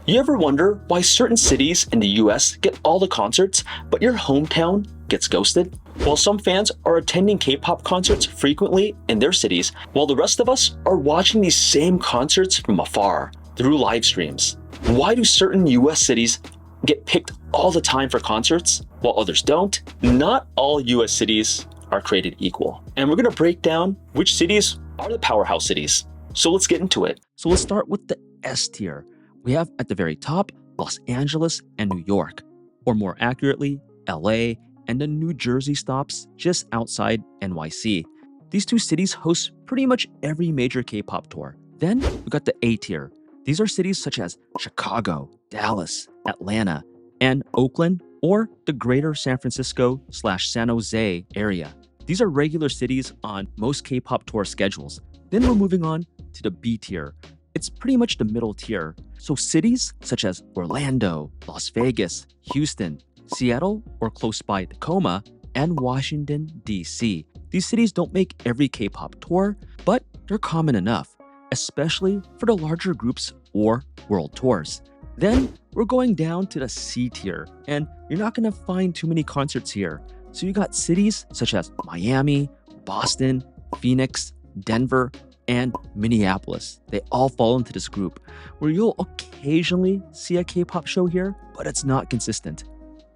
You ever wonder why certain cities in the US get all the concerts, but your hometown gets ghosted? While some fans are attending K-pop concerts frequently in their cities, while the rest of us are watching these same concerts from afar through live streams. Why do certain US cities get picked all the time for concerts, while others don't? Not all US cities are created equal. And we're gonna break down which cities are the powerhouse cities. So let's get into it. So let's start with the S tier. We have at the very top, Los Angeles and New York, or more accurately, LA and the New Jersey stops just outside NYC. These two cities host pretty much every major K-pop tour. Then we got the A tier. These are cities such as Chicago, Dallas, Atlanta, and Oakland, or the greater San Francisco/San Jose area. These are regular cities on most K-pop tour schedules. Then we're moving on to the B tier. It's pretty much the middle tier. So cities such as Orlando, Las Vegas, Houston, Seattle, or close by Tacoma, and Washington, D.C. These cities don't make every K-pop tour, but they're common enough, especially for the larger groups or world tours. Then we're going down to the C tier, and you're not gonna find too many concerts here. So you got cities such as Miami, Boston, Phoenix, Denver, and Minneapolis. They all fall into this group, where you'll occasionally see a K-pop show here, but it's not consistent.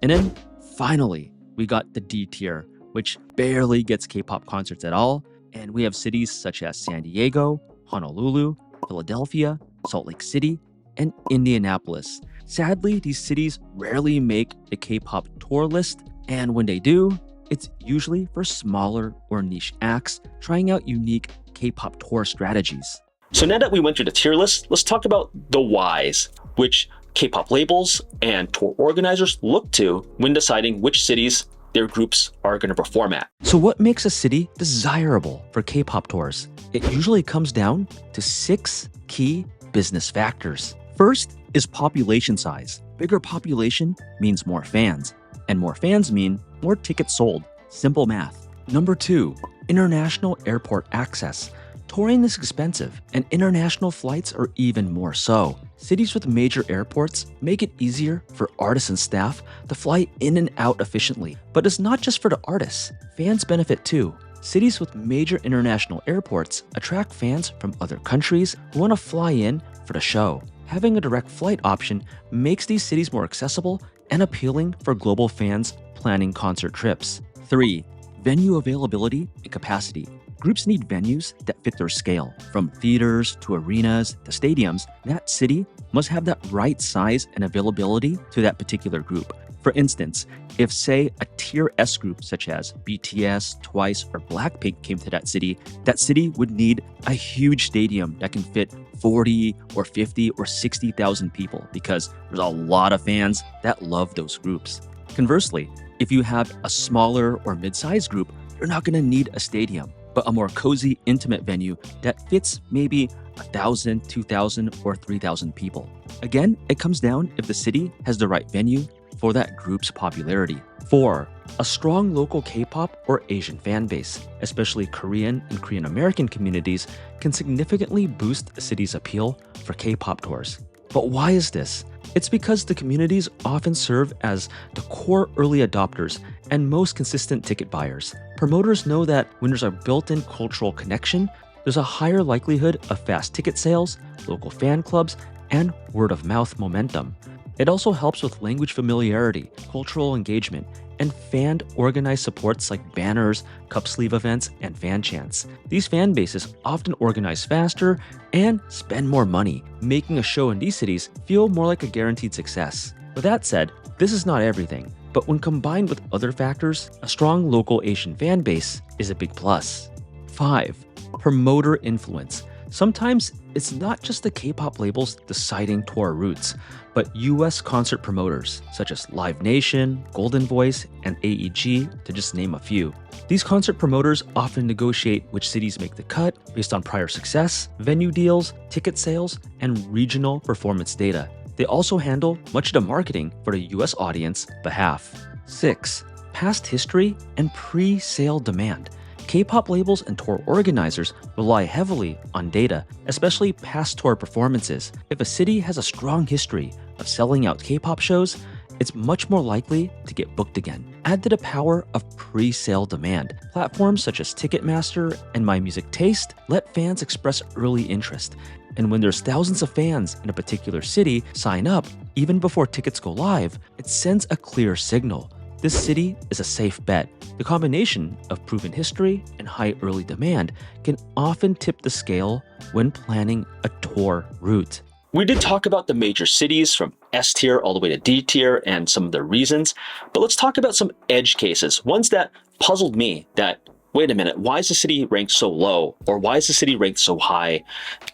And then finally, we got the D tier, which barely gets K-pop concerts at all. And we have cities such as San Diego, Honolulu, Philadelphia, Salt Lake City, and Indianapolis. Sadly, these cities rarely make the K-pop tour list, and when they do, it's usually for smaller or niche acts trying out unique K-pop tour strategies. So now that we went through the tier list, let's talk about the whys, which K-pop labels and tour organizers look to when deciding which cities their groups are going to perform at. So what makes a city desirable for K-pop tours? It usually comes down to 6 key business factors. First is population size. Bigger population means more fans, and more fans mean more tickets sold. Simple math. Number 2, international airport access. Touring is expensive, and international flights are even more so. Cities with major airports make it easier for artists and staff to fly in and out efficiently. But it's not just for the artists. Fans benefit too. Cities with major international airports attract fans from other countries who want to fly in for the show. Having a direct flight option makes these cities more accessible and appealing for global fans planning concert trips. 3, venue availability and capacity. Groups need venues that fit their scale. From theaters to arenas to stadiums, that city must have that right size and availability to that particular group. For instance, if say a tier S group such as BTS, Twice, or Blackpink came to that city would need a huge stadium that can fit 40 or 50 or 60,000 people because there's a lot of fans that love those groups. Conversely, if you have a smaller or mid-sized group, you're not going to need a stadium, but a more cozy, intimate venue that fits maybe 1,000, 2,000, or 3,000 people. Again, it comes down if the city has the right venue for that group's popularity. 4, a strong local K-pop or Asian fan base, especially Korean and Korean American communities, can significantly boost a city's appeal for K-pop tours. But why is this? It's because the communities often serve as the core early adopters and most consistent ticket buyers. Promoters know that when there's a built-in cultural connection, there's a higher likelihood of fast ticket sales, local fan clubs, and word-of-mouth momentum. It also helps with language familiarity, cultural engagement, and fan-organized supports like banners, cup sleeve events, and fan chants. These fan bases often organize faster and spend more money, making a show in these cities feel more like a guaranteed success. With that said, this is not everything, but when combined with other factors, a strong local Asian fan base is a big plus. 5, promoter influence. Sometimes it's not just the K-pop labels deciding tour routes, but US concert promoters such as Live Nation, Golden Voice, and AEG, to just name a few. These concert promoters often negotiate which cities make the cut based on prior success, venue deals, ticket sales, and regional performance data. They also handle much of the marketing for the US audience behalf. 6, past history and pre-sale demand. K-pop labels and tour organizers rely heavily on data, especially past tour performances. If a city has a strong history of selling out K-pop shows, it's much more likely to get booked again. Add to the power of pre-sale demand. Platforms such as Ticketmaster and My Music Taste let fans express early interest. And when there's thousands of fans in a particular city sign up, even before tickets go live, it sends a clear signal. This city is a safe bet. The combination of proven history and high early demand can often tip the scale when planning a tour route. We did talk about the major cities from S tier all the way to D tier and some of their reasons, but let's talk about some edge cases, ones that puzzled me that, wait a minute, why is the city ranked so low? Or why is the city ranked so high?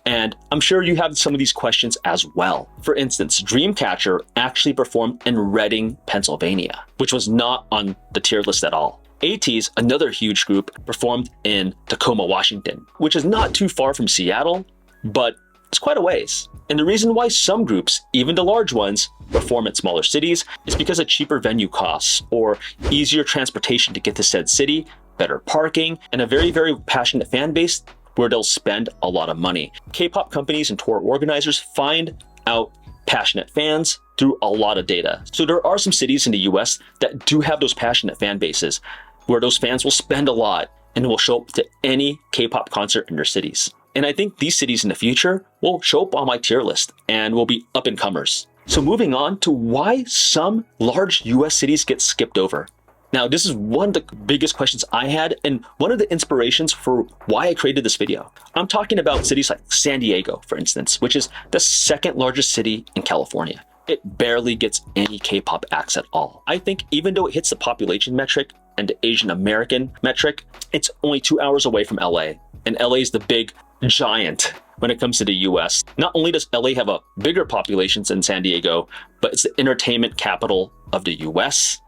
And I'm sure you have some of these questions as well. For instance, Dreamcatcher actually performed in Reading, Pennsylvania, which was not on the tier list at all. ATEEZ, another huge group, performed in Tacoma, Washington, which is not too far from Seattle, but it's quite a ways. And the reason why some groups, even the large ones, perform at smaller cities is because of cheaper venue costs or easier transportation to get to said city, better parking, and a very, very passionate fan base where they'll spend a lot of money. K-pop companies and tour organizers find out passionate fans through a lot of data. So there are some cities in the US that do have those passionate fan bases where those fans will spend a lot and will show up to any K-pop concert in their cities. And I think these cities in the future will show up on my tier list and will be up-and-comers. So moving on to why some large US cities get skipped over. Now, this is one of the biggest questions I had and one of the inspirations for why I created this video. I'm talking about cities like San Diego, for instance, which is the second largest city in California. It barely gets any K-pop acts at all. I think even though it hits the population metric and the Asian American metric, it's only 2 hours away from LA. And LA is the big giant when it comes to the US. Not only does LA have a bigger population than San Diego, but it's the entertainment capital of the US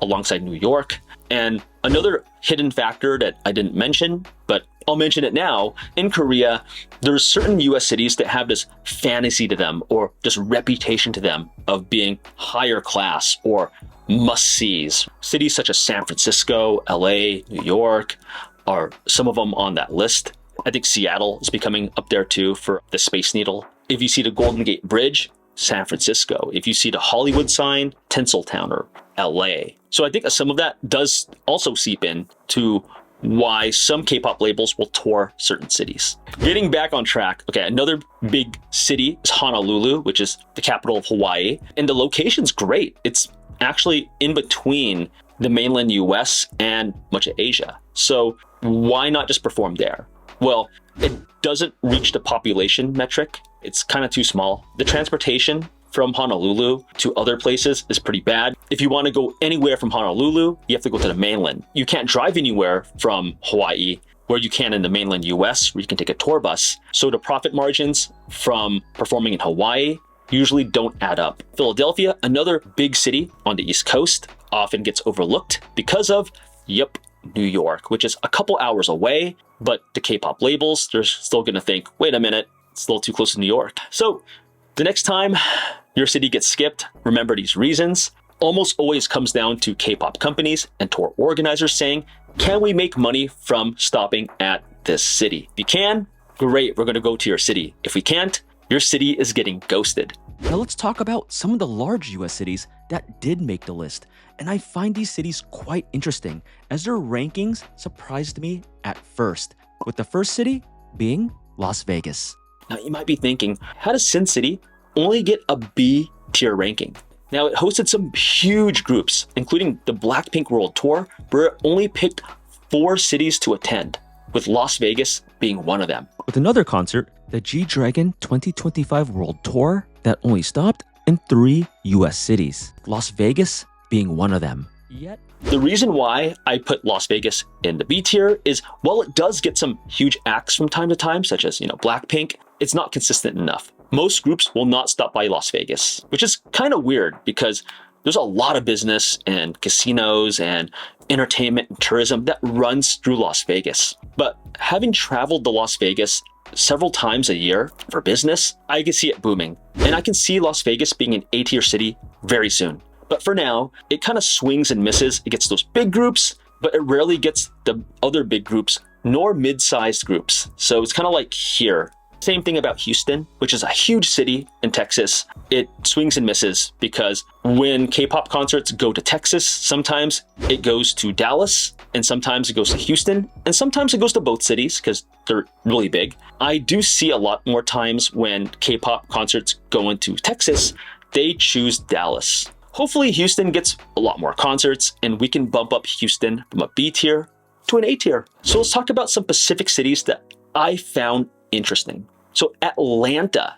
alongside New York. And another hidden factor that I didn't mention, but I'll mention it now, in Korea, there's certain US cities that have this fantasy to them or this reputation to them of being higher class or must-sees. Cities such as San Francisco, LA, New York are some of them on that list. I think Seattle is becoming up there too for the Space Needle. If you see the Golden Gate Bridge, San Francisco. If you see the Hollywood sign, Tinseltown or LA. So I think some of that does also seep in to why some K-pop labels will tour certain cities. Getting back on track, okay, another big city is Honolulu, which is the capital of Hawaii. And the location's great. It's actually in between the mainland US and much of Asia. So why not just perform there? Well, it doesn't reach the population metric. It's kind of too small. The transportation from Honolulu to other places is pretty bad. If you want to go anywhere from Honolulu, you have to go to the mainland. You can't drive anywhere from Hawaii where you can in the mainland US, where you can take a tour bus. So the profit margins from performing in Hawaii usually don't add up. Philadelphia, another big city on the East Coast, often gets overlooked because of, New York, which is a couple hours away, but the K-pop labels, they're still gonna think, wait a minute, it's a little too close to New York. So the next time your city gets skipped, remember these reasons. Almost always comes down to K-pop companies and tour organizers saying, can we make money from stopping at this city? If you can, great, we're gonna go to your city. If we can't, your city is getting ghosted. Now let's talk about some of the large US cities that did make the list. And I find these cities quite interesting as their rankings surprised me at first, with the first city being Las Vegas. Now you might be thinking, how does Sin City only get a B tier ranking? Now it hosted some huge groups, including the Blackpink World Tour, where it only picked 4 cities to attend, with Las Vegas being one of them. With another concert, the G-Dragon 2025 World Tour, that only stopped in 3 US cities, Las Vegas being one of them. Yet, the reason why I put Las Vegas in the B tier is while it does get some huge acts from time to time, such as, Blackpink, it's not consistent enough. Most groups will not stop by Las Vegas, which is kind of weird because there's a lot of business and casinos and entertainment and tourism that runs through Las Vegas. But having traveled to Las Vegas several times a year for business, I can see it booming. And I can see Las Vegas being an A tier city very soon. But for now, it kind of swings and misses. It gets those big groups, but it rarely gets the other big groups nor mid-sized groups. So it's kind of like here. Same thing about Houston, which is a huge city in Texas. It swings and misses because when K-pop concerts go to Texas, sometimes it goes to Dallas, and sometimes it goes to Houston, and sometimes it goes to both cities because they're really big. I do see a lot more times when K-pop concerts go into Texas, they choose Dallas. Hopefully Houston gets a lot more concerts and we can bump up Houston from a B tier to an A tier. So let's talk about some Pacific cities that I found interesting. So Atlanta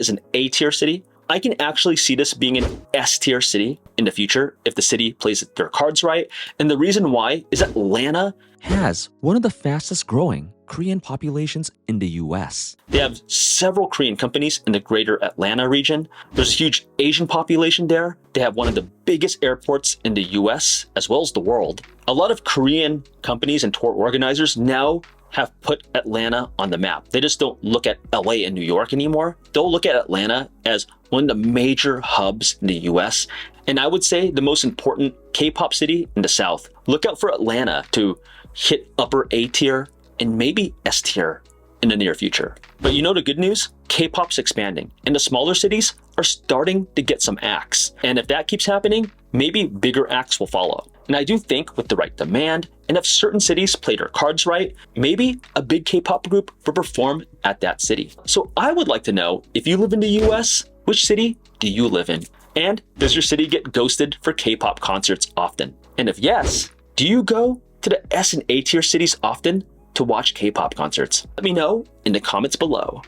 is an A tier city. I can actually see this being an S tier city in the future if the city plays their cards right. And the reason why is Atlanta has one of the fastest growing Korean populations in the US. They have several Korean companies in the greater Atlanta region. There's a huge Asian population there. They have one of the biggest airports in the US as well as the world. A lot of Korean companies and tour organizers now have put Atlanta on the map. They just don't look at LA and New York anymore. They'll look at Atlanta as one of the major hubs in the US. And I would say the most important K-pop city in the South. Look out for Atlanta to hit upper A tier and maybe S tier in the near future. But you know the good news? K-pop's expanding and the smaller cities are starting to get some acts. And if that keeps happening, maybe bigger acts will follow. And I do think with the right demand, and if certain cities play their cards right, maybe a big K-pop group will perform at that city. So I would like to know, if you live in the US, which city do you live in? And does your city get ghosted for K-pop concerts often? And if yes, do you go to the S and A tier cities often to watch K-pop concerts? Let me know in the comments below.